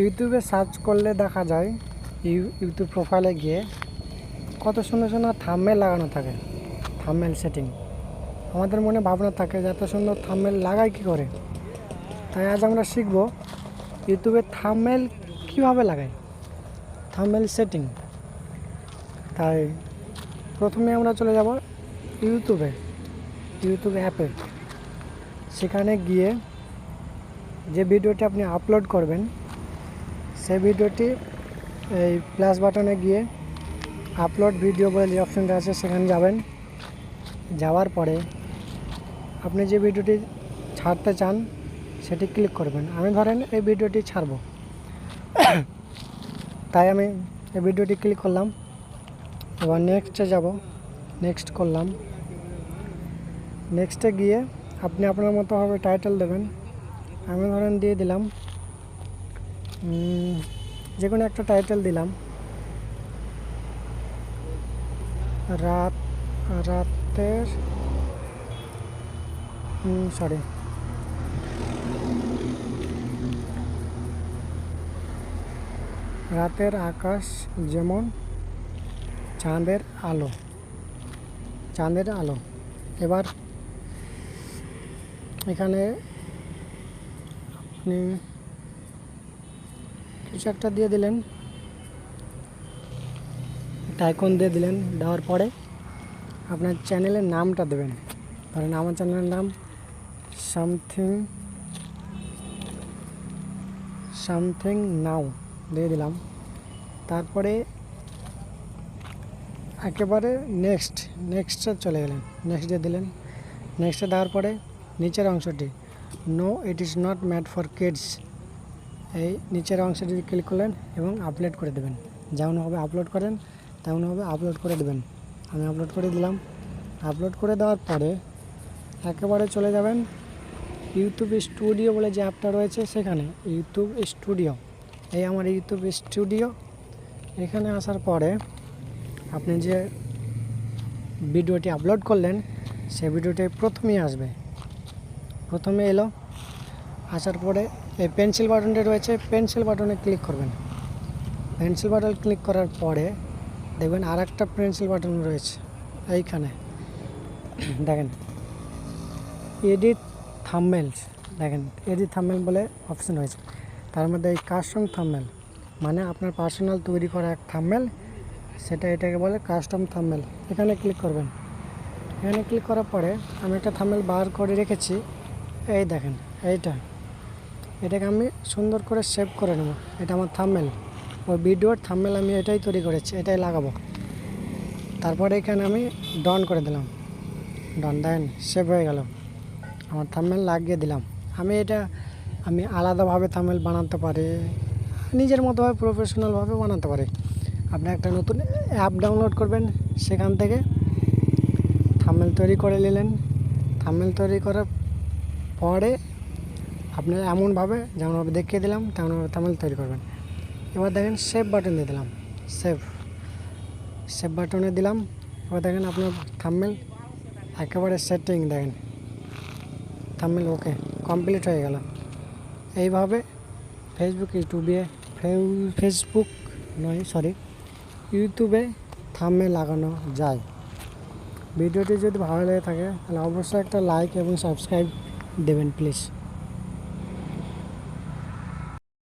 ইউটিউবে সার্চ করলে দেখা যায় ইউটিউব প্রোফাইলে গিয়ে কত সুন্দর সুন্দর থাম্বনেল লাগানো থাকে। থাম্বনেল সেটিং আমাদের মনে ভাবনা থাকে যে এত সুন্দর থাম্বনেল লাগায় কী করে। তাই আজ আমরা শিখব ইউটিউবে থাম্বনেল কীভাবে লাগায়, থাম্বনেল সেটিং। তাই প্রথমে আমরা চলে যাব ইউটিউব অ্যাপে। সেখানে গিয়ে যে ভিডিওটি আপনি আপলোড করবেন সেই ভিডিওটি এই প্লাস বাটনে গিয়ে আপলোড ভিডিও বলে যে অপশনটা আছে সেখানে যাবেন। যাওয়ার পরে আপনি যে ভিডিওটি ছাড়তে চান সেটি ক্লিক করবেন। আমি ধরেন এই ভিডিওটি ছাড়ব, তাই আমি এই ভিডিওটি ক্লিক করলাম। এবার নেক্সটে যাব, নেক্সট করলাম। নেক্সটে গিয়ে আপনি আপনার মতোভাবে টাইটেল দেবেন। আমি ধরেন দিয়ে দিলাম যে কোনো একটা টাইটেল দিলাম, রাতের আকাশ যেমন চাঁদের আলো। এবার এখানে আপনি কিছু একটা দিয়ে দিলেন, একটা আইকন দিয়ে দিলেন। দেওয়ার পরে আপনার চ্যানেলের নামটা দেবেন। ধরেন আমার চ্যানেলের নাম সামথিং নাও দিয়ে দিলাম। তারপরে একেবারে নেক্সটে চলে গেলেন, নেক্সট দিয়ে দিলেন। নেক্সটে দেওয়ার পরে নিচের অংশটি no it is not made for kids, এই নিচের অংশটি ক্লিক করলেন এবং আপলোড করে দেবেন। যেমনভাবে আপলোড করেন তেমনভাবে আপলোড করে দেবেন। আমি আপলোড করে দিলাম। আপলোড করে দেওয়ার পরে একেবারে চলে যাবেন ইউটিউব স্টুডিও বলে যে অ্যাপটা রয়েছে সেখানে। ইউটিউব স্টুডিও, এই আমার ইউটিউব স্টুডিও। এখানে আসার পরে আপনি যে ভিডিওটি আপলোড করলেন সেই ভিডিওটি প্রথমেই আসবে। প্রথমে এলো, আসার পরে এই পেন্সিল বাটনটি রয়েছে, পেন্সিল বাটনে ক্লিক করবেন। পেন্সিল বাটন ক্লিক করার পরে দেখবেন আর একটা পেন্সিল বাটন রয়েছে এইখানে, দেখেন এডিট থাম্বনেলস, দেখেন এডিট থাম্বনেল বলে অপশন রয়েছে। তার মধ্যে এই কাস্টম থাম্বনেল মানে আপনার পার্সোনাল তৈরি করা এক থাম্বনেল, এটাকে বলে কাস্টম থাম্বনেল। এখানে ক্লিক করবেন। এখানে ক্লিক করার পরে আমি একটা থাম্বনেল বার করে রেখেছি, এই দেখেন এটাকে আমি সুন্দর করে সেভ করে নেব। এটা আমার থাম্বনেল, ওই ভিডিওর থাম্বনেল আমি এটাই তৈরি করেছি, এটাই লাগাবো। তারপরে এখানে আমি ডন করে দিলাম, দেন সেভ হয়ে গেল। আমার থাম্বনেল লাগিয়ে দিলাম। আমি আলাদাভাবে থাম্বনেল বানাতে পারি, নিজের মতোভাবে প্রফেশনালভাবে বানাতে পারি। আপনি একটা নতুন অ্যাপ ডাউনলোড করবেন, সেখান থেকে থাম্বনেল তৈরি করে নিলেন। থাম্বনেল তৈরি করার পরে আপনি এমনভাবে যেমনভাবে দেখিয়ে দিলাম তেমনভাবে থাম্বনেল তৈরি করবেন। এবার দেখেন সেভ বাটন দিয়ে দিলাম, সেভ বাটনে দিলাম। এবার দেখেন আপনার থাম্বনেল একেবারে সেটিং, দেখেন থাম্বনেল ওকে কমপ্লিট হয়ে গেল। এইভাবে ইউটিউবে থাম্বনেল লাগানো যায়। ভিডিওটি যদি ভালো লেগে থাকে তাহলে অবশ্যই একটা লাইক এবং সাবস্ক্রাইব দেবেন প্লিজ।